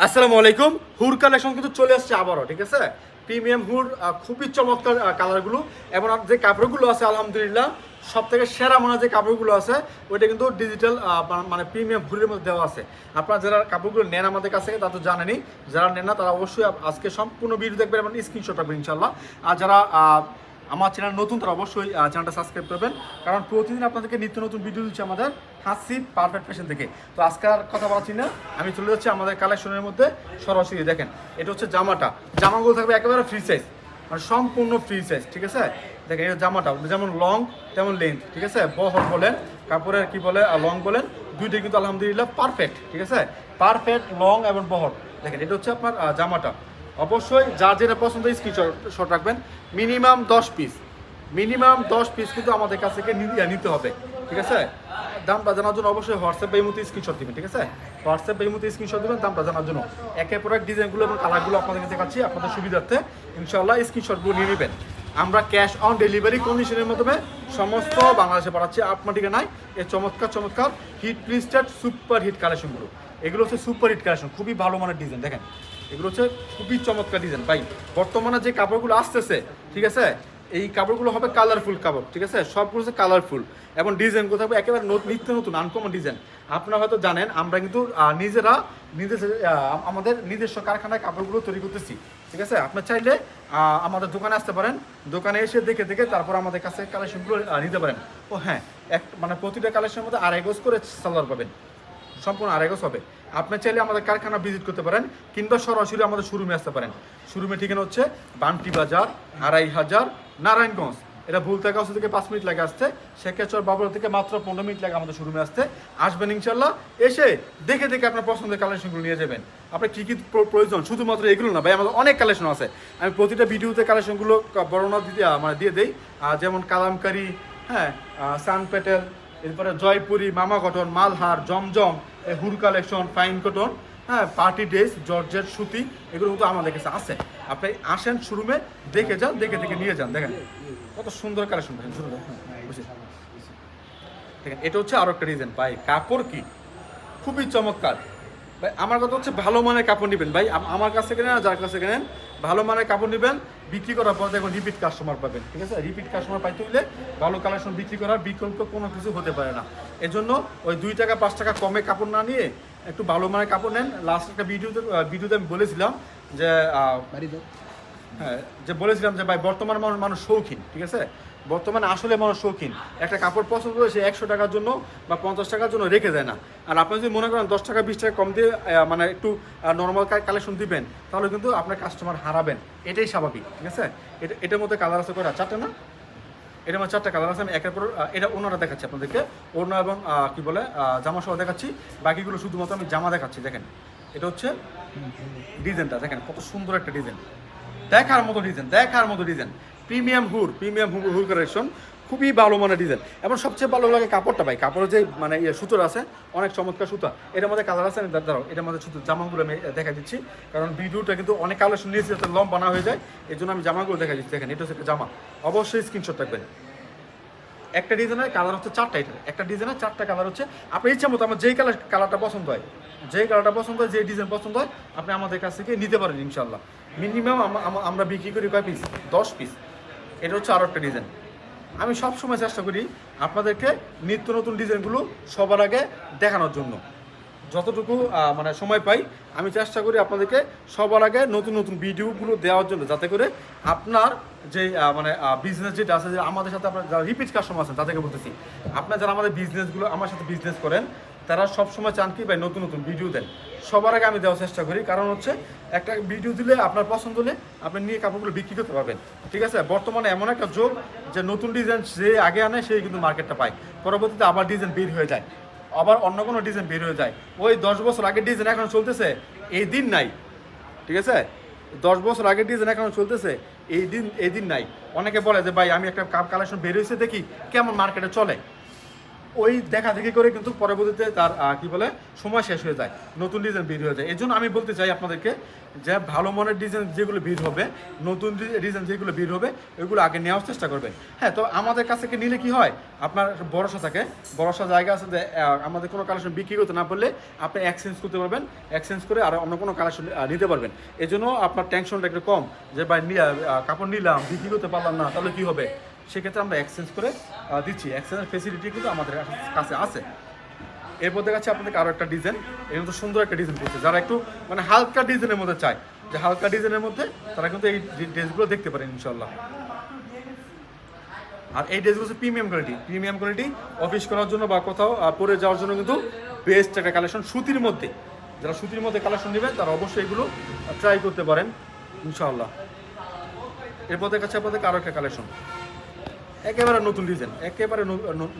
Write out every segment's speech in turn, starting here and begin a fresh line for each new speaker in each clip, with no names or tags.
আসসালামু আলাইকুম। হুর কালেকশন কিন্তু চলে আসছে আবারও, ঠিক আছে। প্রিমিয়াম হুর, খুবই চমৎকার কালারগুলো এবং যে কাপড়গুলো আছে আলহামদুলিল্লাহ সব থেকে সেরা মনে হয় যে কাপড়গুলো আছে ওইটা কিন্তু ডিজিটাল মানে প্রিমিয়াম হুরের মধ্যে দেওয়া আছে। আপনারা যারা কাপড়গুলো নেন আমাদের কাছ থেকে তা তো জানেনই, যারা নেন না তারা অবশ্যই আজকে সম্পূর্ণ ভিডিও দেখবেন এবং স্ক্রিনশট রাখবেন ইনশাল্লাহ। আর যারা আমার চ্যানেল নতুন তারা অবশ্যই চ্যানেলটা সাবস্ক্রাইব করবেন, কারণ প্রতিদিন আপনাদেরকে নিত্য নতুন ভিডিও দিচ্ছে আমাদের হাসি পারফেক্ট ফ্যাশন থেকে। তো আজকাল কথা বলছি না, আমি চলে যাচ্ছি আমাদের কালেকশনের মধ্যে সরাসরি। দেখেন এটা হচ্ছে জামাগুলো থাকবে একেবারে ফ্রি সাইজ, মানে সম্পূর্ণ ফ্রি সাইজ, ঠিক আছে। দেখেন এটা জামাটা যেমন লং তেমন লেন্থ, ঠিক আছে। বহর বলেন কাপড়ের কি বলে লং বলেন, দুইটাই কিন্তু আলহামদুলিল্লাহ পারফেক্ট, ঠিক আছে। পারফেক্ট লং এবং বহর। দেখেন এটা হচ্ছে আপনার জামাটা। অবশ্যই যার যেটা পছন্দ স্ক্রিনশট রাখবেন। মিনিমাম 10 পিস, মিনিমাম 10 পিস কিন্তু আমাদের কাছ থেকে নিতে হবে, ঠিক আছে। দামটা জানার জন্য অবশ্যই হোয়াটসঅ্যাপ বা ইমোতে স্ক্রিনশট দিবেন, ঠিক আছে। হোয়াটসঅ্যাপ বা ইমোতে স্ক্রিনশট দিবেন দামটা জানার জন্য। একের পর এক ডিজাইনগুলো এবং কালারগুলো আপনাদেরকে দেখাচ্ছি আপনাদের সুবিধার্থে। ইনশাআল্লাহ স্ক্রিনশটগুলো নিয়ে নেবেন। আমরা ক্যাশ অন ডেলিভারি কন্ডিশনের মাধ্যমে সমস্ত বাংলাদেশে পাঠাচ্ছি আপনার ঠিকানায়। এই চমৎকার চমৎকার হিট প্রিস্টেড সুপার হিট কালেকশনগুলো, এগুলো হচ্ছে সুপার হিট কালেকশন, খুবই ভালো মানের ডিজাইন। দেখেন এগুলো হচ্ছে খুবই চমৎকার ডিজাইন ভাই। বর্তমানে যে কাপড়গুলো আসতেছে, ঠিক আছে, এই কাপড়গুলো হবে কালারফুল কাপড়, ঠিক আছে। সবগুলো হচ্ছে কালারফুল এবং ডিজাইনগুলো থাকবে একেবারে নিত্য নতুন আনকমন ডিজাইন। আপনারা হয়তো জানেন আমরা কিন্তু নিজেরা আমাদের নিজস্ব কারখানায় কাপড়গুলো তৈরি করতেছি, ঠিক আছে। আপনার চাইলে আমাদের দোকানে আসতে পারেন, দোকানে এসে দেখে দেখে তারপর আমাদের কাছে কালেকশনগুলো নিতে পারেন। ও হ্যাঁ, মানে প্রতিটা কালেকশনের মধ্যে 2.5 গজ করে সালোয়ার পাবেন, সম্পূর্ণ 2.5 গজ হবে। আপনি চাইলে আমাদের কারখানা ভিজিট করতে পারেন কিংবা সরাসরি আমাদের শোরুমে আসতে পারেন। শোরুমে ঠিকানা হচ্ছে বান্টি বাজার 2.5 নারায়ণগঞ্জ। এটা ভুলতা গাছ থেকে 5 মিনিট লাগে আসতে, শেখেচর বাবুরা থেকে মাত্র 15 মিনিট লাগে আমাদের শোরুমে আসতে। আসবেন ইনশাল্লাহ, এসে দেখে দেখে আপনার পছন্দের কালেকশনগুলো নিয়ে যাবেন। আপনার কী কী প্রয়োজন শুধুমাত্র এগুলো না ভাই, আমাদের অনেক কালেকশন আছে। আমি প্রতিটা ভিডিওতে কালেকশনগুলো বর্ণনা দিয়ে দেই, যেমন কালামকারি, হ্যাঁ, সান পেটেল, এরপরে জয়পুরি, মামা কটন, মালহার, জমজম, হুর কালেকশন, ফাইন কটন, হ্যাঁ, পার্টি ড্রেস, জর্জেট, সুতি, এগুলো কিন্তু আমাদের কাছে আছে। আপনি আসেন শোরুমে, দেখে যান, দেখে দেখে নিয়ে যান। দেখেন কত সুন্দর কালেকশন, দেখেন শুরু দেখেন। এটা হচ্ছে আরও একটা ডিজাইন ভাই, কাপড় কি খুবই চমৎকার ভাই। আমার কথা হচ্ছে ভালো মানের কাপড় নেবেন ভাই, আমার কাছ থেকে নেন, যার কাছ থেকে নেন ভালো মানের কাপড় নেবেন। বিক্রি করার পর দেখুন রিপিট কাস্টমার পাবেন, ঠিক আছে। রিপিট কাস্টমার পাইতে হইলে ভালো কালেকশন বিক্রি করার বিকল্প কোনো কিছু হতে পারে না। এজন্য ওই 2 টাকা 5 টাকা কমে কাপড় না নিয়ে একটু ভালো মানের কাপড় নেন। লাস্ট একটা ভিডিওতে আমি বলেছিলাম যে হ্যাঁ, যে বলেছিলাম যে ভাই বর্তমান মানুষ শৌখিন, ঠিক আছে। বর্তমানে আসলে মানুষ শৌখিন, একটা কাপড় পছন্দ করে সে 100 টাকার জন্য বা 50 টাকার জন্য রেখে দেয় না। আর আপনি যদি মনে করেন 10 টাকা 20 টাকা কম দিয়ে মানে একটু নর্মাল কালেকশন দিবেন, তাহলে কিন্তু আপনার কাস্টমার হারাবেন, এটাই স্বাভাবিক, ঠিক আছে। এটার মধ্যে কালার আছে কয়টা? 4টা না? এটার মধ্যে 4টা কালার আছে। আমি একের পর এটা ওনারা দেখাচ্ছি আপনাদেরকে, ওনা এবং কি বলে জামা সহ দেখাচ্ছি। বাকিগুলো শুধুমাত্র আমি জামা দেখাচ্ছি। দেখেন এটা হচ্ছে ডিজাইনটা, দেখেন কত সুন্দর একটা ডিজাইন, দেখার মতো ডিজাইন, দেখার মতো ডিজাইন। প্রিমিয়াম হুর কালেকশন, খুবই ভালো মানের ডিজাইন। এবং সবচেয়ে ভালো লাগে কাপড়টা ভাই, কাপড়ের যে মানে সুতোর আছে অনেক চমৎকার সুতা। এটার মধ্যে কালার আছে, আমি দাঁড়াও এটার মধ্যে শুধু জামাগুলো আমি দেখা দিচ্ছি, কারণ ভিডিওটা কিন্তু অনেক কালেকশন নিয়েছি যাতে লম্বা না হয়ে যায়, এই জন্য আমি জামাগুলো দেখা দিচ্ছি। দেখেন এটা হচ্ছে একটা জামা, অবশ্যই স্ক্রিনশট রাখবেন। একটা ডিজাইনের কালার হচ্ছে 4টা, এটা একটা ডিজাইনের 4টা কালার হচ্ছে। আপনার ইচ্ছা মতো আমার যেই কালারটা পছন্দ হয়, যেই কালারটা পছন্দ হয়, যেই ডিজাইন পছন্দ হয়, আপনি আমাদের কাছ থেকে নিতে পারেন ইনশাল্লাহ। মিনিমাম আমরা বিক্রি করি কয় পিস? 10 পিস। এটা হচ্ছে আরও একটা ডিজাইন। আমি সবসময় চেষ্টা করি আপনাদেরকে নিত্য নতুন ডিজাইনগুলো সবার আগে দেখানোর জন্য। যতটুকু মানে সময় পাই আমি চেষ্টা করি আপনাদেরকে সবার আগে নতুন নতুন ভিডিওগুলো দেওয়ার জন্য, যাতে করে আপনার যে মানে বিজনেস যেটা আছে, যে আমাদের সাথে আপনার যারা রিপিট কাস্টমার আছেন তাদেরকে বলতেছি, আপনার যারা আমাদের বিজনেসগুলো আমার সাথে বিজনেস করেন তারা সবসময় চান কি ভাই নতুন নতুন ভিডিও দেন। সবার আগে আমি দেওয়ার চেষ্টা করি, কারণ হচ্ছে একটা ভিডিও দিলে আপনার পছন্দ হলে আপনি নিয়ে কাপড়গুলো বিক্রি করতে পারবেন, ঠিক আছে। বর্তমানে এমন একটা যোগ যে নতুন ডিজাইন যে আগে আনে সেই কিন্তু মার্কেটটা পায়, পরবর্তীতে আবার ডিজাইন বের হয়ে যায়, আবার অন্য কোনো ডিজাইন বের হয়ে যায়। ওই 10 বছর আগের ডিজাইন এখন চলতেছে, এই দিন নাই, ঠিক আছে। 10 বছর আগের ডিজাইন এখন চলতেছে, এই দিন নাই। অনেকে বলে যে ভাই আমি একটা কালেকশন বের হয়েছে দেখি কেমন মার্কেটে চলে, ওই দেখা দেখি করে কিন্তু পরবর্তীতে তার কি বলে সময় শেষ হয়ে যায়, নতুন ডিজাইন বের হয়ে যায়। এই জন্য আমি বলতে চাই আপনাদেরকে যে ভালো মানের ডিজাইন যেগুলো বের হবে, নতুন ডিজাইন যেগুলো বের হবে ওইগুলো আগে নেওয়ার চেষ্টা করবেন। হ্যাঁ, তো আমাদের কাছ থেকে নিলে কি হয়, আপনার ভরসা থাকে, ভরসা জায়গা আছে যে আমাদের কোনো কালেকশন বিক্রি করতে না পারলে আপনি এক্সচেঞ্জ করতে পারবেন, এক্সচেঞ্জ করে আর অন্য কোনো কালেকশন নিতে পারবেন। এই জন্য আপনার টেনশনটা একটু কম যে ভাই কাপড় নিলাম বিক্রি করতে পারলাম না, তাহলে কী হবে। সেক্ষেত্রে আমরা এক্সচেঞ্জ করে দিচ্ছি, এক্সচেঞ্জের ফেসিলিটি কিন্তু আমাদের কাছে আছে। এরপর দেখাচ্ছি আপনাদেরকে আরও একটা ডিজাইন, এর মধ্যে সুন্দর একটা ডিজাইন করছে। যারা একটু মানে হালকা ডিজাইনের মধ্যে চায়, যে হালকা ডিজাইনের মধ্যে তারা কিন্তু এই ড্রেসগুলো দেখতে পারেন ইনশাল্লাহ। আর এই ড্রেসগুলো হচ্ছে প্রিমিয়াম কোয়ালিটি অফিস করার জন্য বা কোথাও পরে যাওয়ার জন্য কিন্তু বেস্ট একটা কালেকশন। সুতির মধ্যে, যারা সুতির মধ্যে কালেকশন নেবেন তারা অবশ্যই এগুলো ট্রাই করতে পারেন ইনশাআল্লাহ। এরপর দেখাচ্ছি আপনাদেরকে আরও একটা কালেকশন, একেবারে নতুন ডিজাইন, একেবারে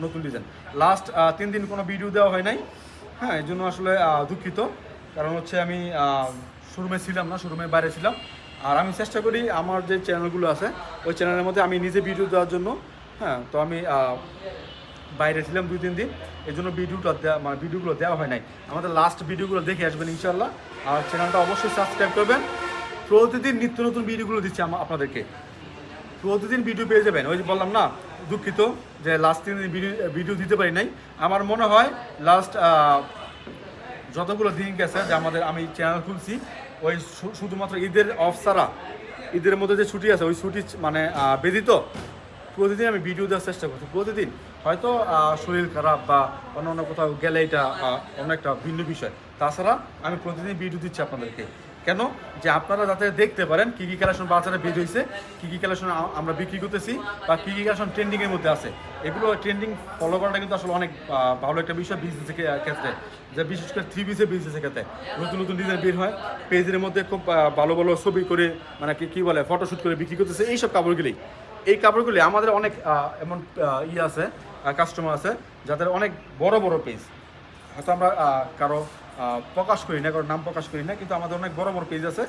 নতুন ডিজাইন। লাস্ট 3 দিন কোনো ভিডিও দেওয়া হয় নাই, হ্যাঁ, এই জন্য আসলে দুঃখিত। কারণ হচ্ছে আমি শোরুমে ছিলাম না, শোরুমের বাইরে ছিলাম। আর আমি চেষ্টা করি আমার যে চ্যানেলগুলো আছে ওই চ্যানেলের মধ্যে আমি নিজে ভিডিও দেওয়ার জন্য, হ্যাঁ, তো আমি বাইরে ছিলাম 2-3 দিন, এই জন্য ভিডিওগুলো দেওয়া হয় নাই। আমাদের লাস্ট ভিডিওগুলো দেখে আসবেন ইনশাআল্লাহ। আর চ্যানেলটা অবশ্যই সাবস্ক্রাইব করবেন। প্রতিদিন নিত্য নতুন ভিডিওগুলো দিচ্ছি আপনাদেরকে, প্রতিদিন ভিডিও পেয়ে যাবেন। ওই যে বললাম না, দুঃখিত যে লাস্ট 3 দিন ভিডিও দিতে পারি নাই। আমার মনে হয় লাস্ট যতগুলো দিন গেছে যে আমি চ্যানেল খুলছি, ওই শুধুমাত্র ঈদের অফ ছাড়া, ঈদের মধ্যে যে ছুটি আছে ওই ছুটি মানে ব্যতীত প্রতিদিন আমি ভিডিও দেওয়ার চেষ্টা করছি। প্রতিদিন হয়তো শরীর খারাপ বা অন্য কোথাও গেলে এটা অন্য একটা ভিন্ন বিষয়, তাছাড়া আমি প্রতিদিন ভিডিও দিচ্ছি আপনাদেরকে। কেন, যে আপনারা যাতে দেখতে পারেন কী কী কালেকশন বাজারে বের হয়েছে, কী কী কালেকশন আমরা বিক্রি করতেছি, বা কী কী কালেকশন ট্রেন্ডিংয়ের মধ্যে আছে। এগুলো ট্রেন্ডিং ফলো করাটা কিন্তু আসলে অনেক ভালো একটা বিষয় বিজনেসের ক্ষেত্রে, যে বিশেষ করে 3 পিসের বিজনেসের ক্ষেত্রে নতুন নতুন ডিজাইন বের হয়, পেজের মধ্যে খুব ভালো ভালো ছবি করে মানে কী বলে ফটোশ্যুট করে বিক্রি করতেছে। এইসব কাপড়গুলি আমাদের অনেক এমন আছে, কাস্টমার আছে যাদের অনেক বড় বড় পেজ, হয়তো আমরা কারো প্রকাশ করি না, কারো নাম প্রকাশ করি না, কিন্তু আমাদের অনেক বড় বড় পেজ আছে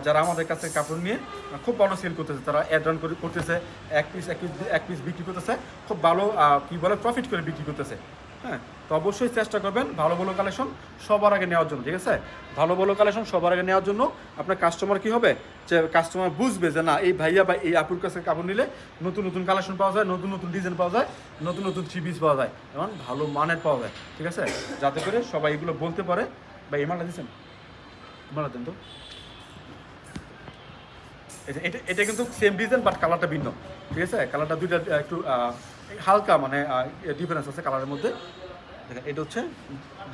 যারা আমাদের কাছে কাপড় নিয়ে খুব ভালো সেল করতেছে। তারা অ্যাড রান করতেছে, এক পিস বিক্রি করতেছে, খুব ভালো কী বলে প্রফিট করে বিক্রি করতেছে। হ্যাঁ, তো অবশ্যই চেষ্টা করবেন ভালো ভালো কালেকশন সবার আগে নেওয়ার জন্য, ঠিক আছে। ভালো ভালো কালেকশন সবার আগে নেওয়ার জন্য আপনার কাস্টমার কী হবে, যে কাস্টমার বুঝবে যে না, এই ভাইয়া বা এই আপুর কাছে কাপড় নিলে নতুন নতুন কালেকশন পাওয়া যায়, নতুন নতুন ডিজাইন পাওয়া যায়, নতুন নতুন 3 পিস পাওয়া যায়, এবং ভালো মানের পাওয়া যায়, ঠিক আছে। যাতে করে সবাই এগুলো বলতে পারে। বা এই মালটা দিচ্ছেন, মালটা দেন তো। এটা কিন্তু সেম ডিজাইন বাট কালারটা ভিন্ন, ঠিক আছে। কালারটা দুইটা একটু হালকা মানে ডিফারেন্স আছে কালারের মধ্যে। দেখেন, এটা হচ্ছে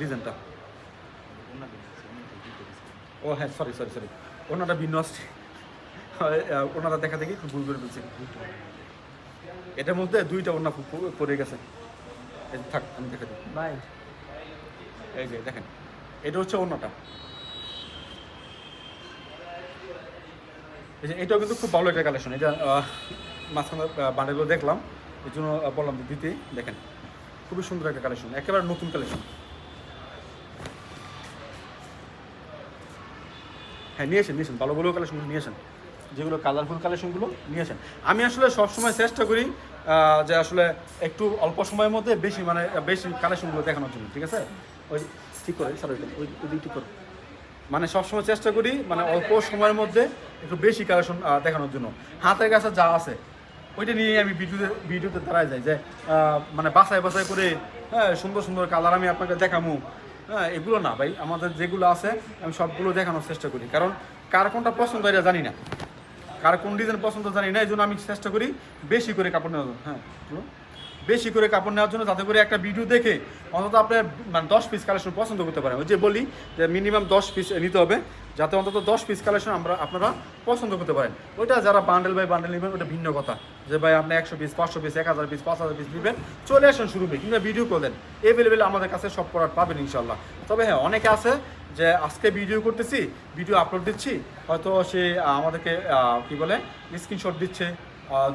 ডিজাইনটা। ও হ্যাঁ, সরি, ওনাটা ভিন্ন আসছে, ওনারা দেখা দেখি একটু ভুল করে ফেলছি। এটার মধ্যে দুইটা ওনা পড়ে গেছে। থাক, আমি দেখে দিই ভাই। এই যে দেখেন, এটা হচ্ছে ওনাটা। এটাও কিন্তু খুব ভালো একটা কালেকশন। এটা মাঝখানে বান্ডেলগুলো দেখলাম, এই জন্য বললাম দিতে। দেখেন, খুবই সুন্দর একটা কালেকশন, একেবারে নতুন কালেকশন। হ্যাঁ, নিয়ে আসেন, ভালো ভালো কালেকশনগুলো নিয়ে আসেন, যেগুলো কালারফুল কালেকশনগুলো নিয়ে আসেন। আমি আসলে সবসময় চেষ্টা করি যে আসলে একটু অল্প সময়ের মধ্যে বেশি কালেকশনগুলো দেখানোর জন্য, ঠিক আছে। ওই ঠিক করে স্যার, ওই দিক ঠিক করে, মানে সবসময় চেষ্টা করি মানে অল্প সময়ের মধ্যে একটু বেশি কালেকশন দেখানোর জন্য। হাতের কাছে যা আছে ওইটা নিয়ে আমি ভিডিওতে দাঁড়ায় যাই, যে মানে বাছাই করে হ্যাঁ সুন্দর সুন্দর কালার আমি আপনাকে দেখাবো। হ্যাঁ, এগুলো না ভাই, আমাদের যেগুলো আছে আমি সবগুলো দেখানোর চেষ্টা করি। কারণ কার কোনটা পছন্দ এটা জানি না, কার কোন ডিজাইন পছন্দ জানি না, এই জন্য আমি চেষ্টা করি বেশি করে কাপড় নেওয়ার জন্য। হ্যাঁ, বেশি করে কাপড় নেওয়ার জন্য, যাতে করে একটা ভিডিও দেখে অন্তত আপনার মানে 10 পিস কালেকশন পছন্দ করতে পারেন। ওই যে বলি যে মিনিমাম 10 পিস নিতে হবে, যাতে অন্তত 10 পিস কালেকশন আপনারা পছন্দ করতে পারেন। ওইটা যারা বান্ডেল বাই বান্ডেল নেবেন ওটা ভিন্ন কথা, যে ভাই আপনি 100 পিস, 500 পিস, 1000 পিস, 5000 পিস নেবেন, চলে আসেন শুরুতে, কিংবা ভিডিও করলেন, এভেলেবেল আমাদের কাছে সব প্রোডাক্ট পাবেন ইনশাল্লাহ। তবে হ্যাঁ, অনেকে আছে যে আজকে ভিডিও করতেছি, ভিডিও আপলোড দিচ্ছি, হয়তো সে আমাদেরকে কী বলে স্ক্রিনশট দিচ্ছে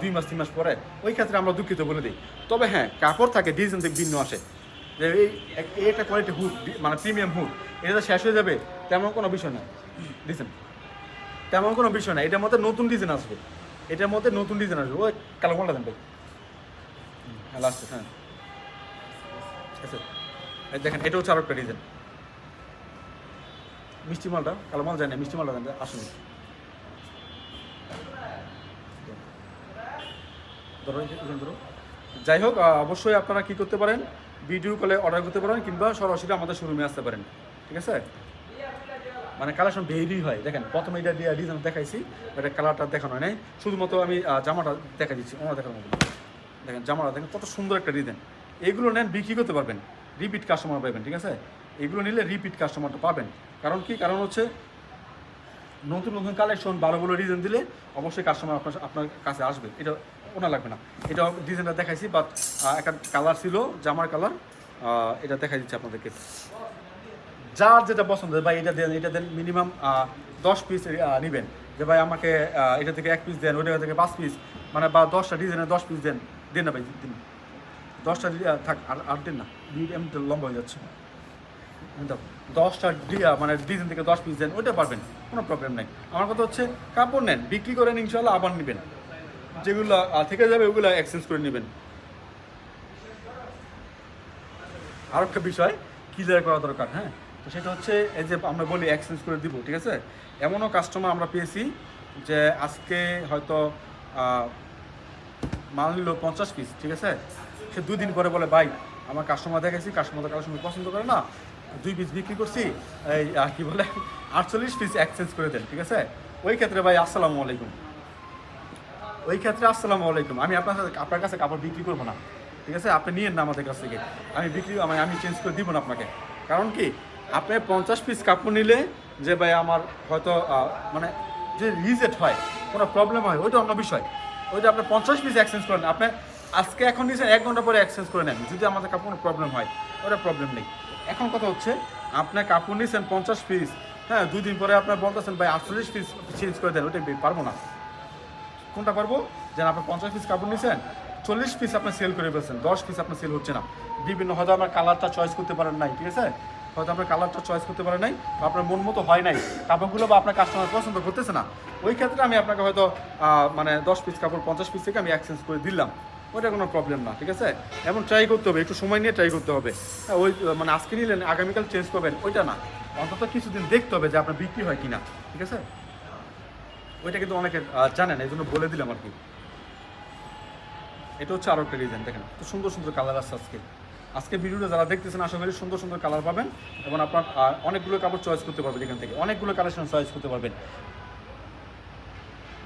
2 মাস 3 মাস পরে, ওই ক্ষেত্রে আমরা দুঃখিত বলে দিই। তবে হ্যাঁ, কাপড় থাকে, ডিজাইন থেকে ভিন্ন আসে, যে এই একটা কোয়ালিটি হুড মানে প্রিমিয়াম হুড, এটা শেষ হয়ে যাবে তেমন কোনো বিষয় না। ডিজাইন তেমন কোনো বিষয় না, এটার মধ্যে নতুন ডিজাইন আসবে, ওই কালো কোনটা দেন ভাই। হ্যাঁ, লাস্টে হ্যাঁ আচ্ছা, এই দেখেন এটা হচ্ছে আরো একটা ডিজাইন। মিষ্টি মালটা কালো মাল যায় না, মিষ্টি মালটা জানে আসুন। ধরো যাই হোক, অবশ্যই আপনারা কি করতে পারেন, ভিডিও কলে অর্ডার করতে পারেন কিংবা সরাসরি আমাদের শোরুমে আসতে পারেন, ঠিক আছে। মানে কালেকশন ভেরি হয়। দেখেন প্রথমে এটা ডিজাইন দেখাইছি, এটা কালারটা দেখানো হয় নাই, শুধুমাত্র আমি জামাটা দেখা দিচ্ছি, ওনার দেখার মতো। দেখেন জামাটা দেখেন কত সুন্দর একটা ডিজাইন। এগুলো নেন বিক্রি করতে পারবেন, রিপিট কাস্টমার পাবেন, ঠিক আছে। এগুলো নিলে রিপিট কাস্টমারটা পাবেন। কারণ কি, কারণ হচ্ছে নতুন নতুন কালেকশন ভালো ভালো ডিজাইন দিলে অবশ্যই কাস্টমার আপনার কাছে আসবে, এটা ওনা লাগবে না। এটা ডিজাইনটা দেখাইছি, বাট একটা কালার ছিল জামার কালার, এটা দেখাই দিচ্ছি আপনাদেরকে। যার যেটা পছন্দ ভাই এটা দেন মিনিমাম 10 পিস নেবেন, যে ভাই আমাকে এটা থেকে 1 পিস দেন, ওইটা থেকে 5 পিস, মানে বা 10টা ডিজাইনের 10 পিস দেন না ভাই, দিন 10টা থাক, আর দিন না, এমনি লম্বা হয়ে যাচ্ছে। 10টা মানে ডিজাইন থেকে 10 পিস দেন, ওইটা পারবেন, কোনো প্রবলেম নেই। আমার কথা হচ্ছে কাপড় নেন, বিক্রি করেন, ইনশাল্লাহ আবার নেবেন, যেগুলো থেকে যাবে ওগুলো এক্সচেঞ্জ করে নেবেন। আর একটা বিষয় ক্লিয়ার করা দরকার, হ্যাঁ, তো সেটা হচ্ছে এই যে আমরা বলি এক্সচেঞ্জ করে দিব, ঠিক আছে। এমনও কাস্টমার আমরা পেয়েছি যে আজকে হয়তো মাল নিল 50 পিস, ঠিক আছে, সে 2 দিন পরে বলে ভাই আমার কাস্টমার দেখেছি, কাস্টমার কালেকশন পছন্দ করে না, 2 পিস বিক্রি করছি, এই কি বলে 48 পিস এক্সচেঞ্জ করে দেন, ঠিক আছে। ওই ক্ষেত্রে ভাই আসসালামু আলাইকুম, ওই ক্ষেত্রে আসসালামু আলাইকুম, আমি আপনার কাছে কাপড় বিক্রি করবো না, ঠিক আছে। আপনি নিয়েন না আমাদের কাছ থেকে, আমি চেঞ্জ করে দিব না আপনাকে। কারণ কি, আপনি 50 পিস কাপড় নিলে যে ভাই আমার হয়তো মানে যে রিজেক্ট হয়, কোনো প্রবলেম হয়, ওইটা অন্য বিষয়। ওইটা আপনি 50 পিস এক্সচেঞ্জ করেন, আপনি আজকে এখন নিয়েছেন 1 ঘন্টা পরে এক্সচেঞ্জ করে নেন, যদি আমাদের কাপড় কোনো প্রবলেম হয়, ওটা প্রবলেম নেই। এখন কথা হচ্ছে আপনার কাপড় নিয়েছেন 50 পিস, হ্যাঁ, 2 দিন পরে আপনার বলতেছেন ভাই 48 পিস চেঞ্জ করে দেন, ওইটা পারবো না। কোনটা পারবো, যেন আপনার 50 পিস কাপড় নিয়েছেন, 40 পিস আপনি সেল করে ফেলছেন, 10 পিস আপনার সেল হচ্ছে না, বিভিন্ন হয়তো আপনার কালারটা চয়েস করতে পারেন নাই, ঠিক আছে, হয়তো আপনার কালারটা চয়েস করতে পারেন নাই, বা আপনার মন মতো হয় নাই কাপড়গুলো, বা আপনার কাস্টমার পছন্দ করতেছে না, ওই ক্ষেত্রে আমি আপনাকে হয়তো মানে 10 পিস কাপড় 50 পিস থেকে আমি এক্সচেঞ্জ করে দিলাম, ওইটা কোনো প্রবলেম না, ঠিক আছে। এমন ট্রাই করতে হবে, একটু সময় নিয়ে ট্রাই করতে হবে, ওই মানে আজকে নিলেন আগামীকাল চেঞ্জ করবেন ওইটা না, অন্তত কিছুদিন দেখতে হবে যে আপনার বিক্রি হয় কিনা, ঠিক আছে। ওইটা কিন্তু অনেকে জানেন, এই জন্য বলে দিলাম আর কি। এটা হচ্ছে আরও একটা ডিজাইন, দেখেন তো সুন্দর সুন্দর কালার আছে আজকে ভিডিওটা যারা দেখতেছেন আশা করি সুন্দর সুন্দর কালার পাবেন, এবং আপনার অনেকগুলো কাপড় চয়েস করতে পারবেন, এখান থেকে অনেকগুলো কালেকশন চয়েস করতে পারবেন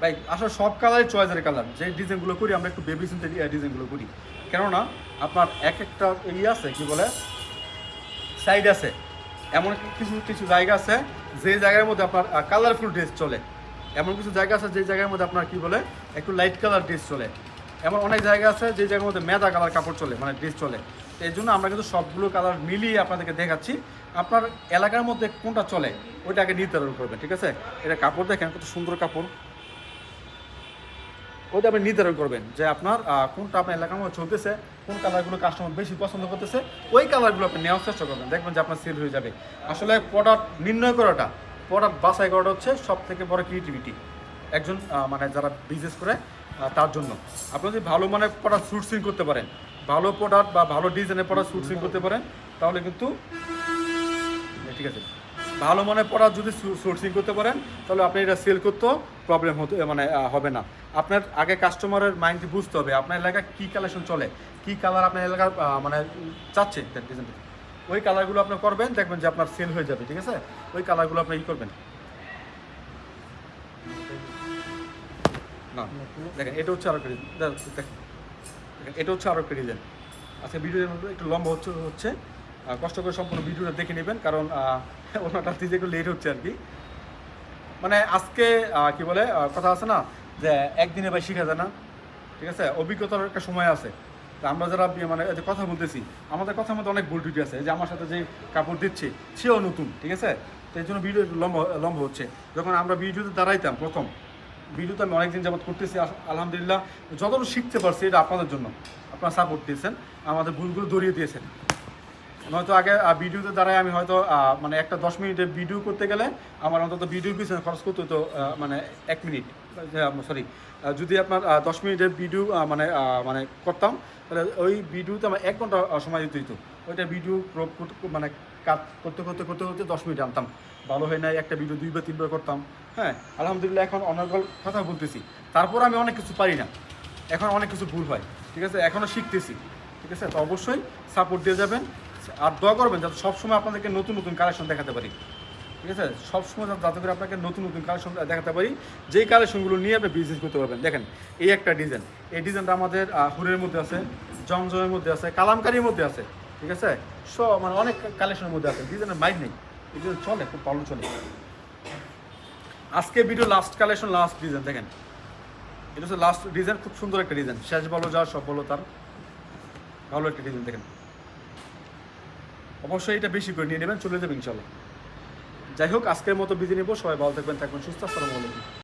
ভাই। আসলে সব কালারই চয়েসের কালার, যে ডিজাইনগুলো করি আমরা একটু বেবি সিনতে ডিজাইনগুলো করি, কেননা আপনার এক একটা আছে কি বলে সাইড আছে, এমন কিছু কিছু জায়গা আছে যে জায়গার মধ্যে আপনার কালারফুল ড্রেস চলে, এমন কিছু জায়গা আছে যে জায়গার মধ্যে আপনার কি বলে একটু লাইট কালার ড্রেস চলে, এমন অনেক জায়গা আছে যে জায়গার মধ্যে মেদা কালার কাপড় চলে, মানে ড্রেস চলে। এই জন্য আমরা কিন্তু সবগুলো কালার মিলিয়ে আপনাদেরকে দেখাচ্ছি, আপনার এলাকার মধ্যে কোনটা চলে ওইটা আগে নির্ধারণ করবেন, ঠিক আছে। এটা কাপড় দেখেন কত সুন্দর কাপড়, ওইটা আপনি নির্ধারণ করবেন যে আপনার কোনটা আপনার এলাকার মধ্যে চলতেছে, কোন কালারগুলো কাস্টমার বেশি পছন্দ করতেছে, ওই কালারগুলো আপনি নেওয়ার চেষ্টা করবেন, দেখবেন যে আপনার সেল হয়ে যাবে। আসলে প্রোডাক্ট নির্ণয় করাটা, প্রোডাক্ট বাছাই করাটা হচ্ছে সব থেকে বড় ক্রিয়েটিভিটি একজন মানে যারা বিজনেস করে তার জন্য। আপনি যদি ভালো মানের প্রোডাক্ট সোর্সিং করতে পারেন, ভালো প্রোডাক্ট বা ভালো ডিজাইনের প্রোডাক্ট সোর্সিং করতে পারেন, তাহলে কিন্তু ঠিক আছে, ভালো মানের প্রোডাক্ট যদি সোর্সিং করতে পারেন তাহলে আপনি এটা সেল করতেও প্রবলেম মানে হবে না। আপনার আগে কাস্টমারের মাইন্ডটি বুঝতে হবে আপনার এলাকায় কী কালেকশন চলে, কী কালার আপনার এলাকার মানে চাচ্ছে ডিজাইনটা, ওই কালারগুলো আপনি করবেন, দেখবেন যে আপনার সেল হয়ে যাবে, ঠিক আছে। ওই কালারগুলো আপনি করবেন না। দেখেন এটা হচ্ছে আরও একটা দেখেন, এটা হচ্ছে আরও একটা ডিজাইন। আজকে ভিডিওর মধ্যে একটু লম্বা হচ্ছে কষ্ট করে সম্পূর্ণ ভিডিওটা দেখে নেবেন, কারণ ওনাটা দিতে একটু লেট হচ্ছে আর কি। মানে আজকে কি বলে কথা আছে না যে একদিনে ভাই শেখা যায় না, ঠিক আছে, অভিজ্ঞতার একটা সময় আছে। তো আমরা যারা মানে কথা বলতেছি, আমাদের কথার মধ্যে অনেক ভুল ত্রুটি আছে, যে আমার সাথে যে কাপড় দিচ্ছে সেও নতুন, ঠিক আছে। তো এই জন্য ভিডিও লম্বা হচ্ছে। যখন আমরা ভিডিওতে দাঁড়াইতাম প্রথম, ভিডিওতে আমি অনেকদিন যাবত করতেছি, আলহামদুলিল্লাহ যতটুকু শিখতে পারছি এটা আপনাদের জন্য, আপনারা সাপোর্ট দিয়েছেন, আমাদের ভুলগুলো ধরিয়ে দিয়েছেন। নয়তো আগে ভিডিওতে দ্বারাই আমি হয়তো মানে একটা 10 মিনিটের ভিডিও করতে গেলে আমার অন্তত ভিডিওর পিছনে খরচ করতে হতো মানে 1 মিনিট, সরি, যদি আপনার 10 মিনিটের ভিডিও মানে মানে করতাম, তাহলে ওই ভিডিওতে আমার 1 ঘন্টা সময় দিতে হতো। ওইটা ভিডিও মানে কাট করতে করতে করতে করতে 10 মিনিট আনতাম, ভালো হয় নাই একটা ভিডিও 2 বা 3 বার করতাম। হ্যাঁ, আলহামদুলিল্লাহ এখন অনর্গল কথা বলতেছি, তারপর আমি অনেক কিছু পারি না, এখন অনেক কিছু ভুল হয়, ঠিক আছে, এখনও শিখতেছি, ঠিক আছে। তো অবশ্যই সাপোর্ট দিয়ে যাবেন আর দোয়া করবেন যাতে সবসময় আপনাদেরকে নতুন নতুন কালেকশন দেখাতে পারি, ঠিক আছে, সবসময় যাতে করে আপনাকে নতুন নতুন কালেকশন দেখাতে পারি, যেই কালেকশনগুলো নিয়ে আপনি বিজনেস করতে পারবেন। দেখেন এই একটা ডিজাইন, এই ডিজাইনটা আমাদের হুরের মধ্যে আছে, জমজমের মধ্যে আছে, কালামকারির মধ্যে আছে, ঠিক আছে, সব মানে অনেক কালেকশনের মধ্যে আছে, ডিজাইনের মাইক নেই, এই ডিজাইন চলে, খুব ভালো চলে। আজকে video last collection, last design দেখেন, এটা হচ্ছে লাস্ট ডিজাইন, খুব সুন্দর একটা ডিজাইন, শেষ বলো যা সব বলো তার, ভালো একটা ডিজাইন দেখেন। অবশ্যই এটা বেশি করে নিয়ে নেবেন, চলে যাবেন ইনশাল্লাহ। যাই হোক, আজকের মতো বিদায় নেব, সবাই ভালো থাকবেন, সুস্থ, আসসালামু আলাইকুম।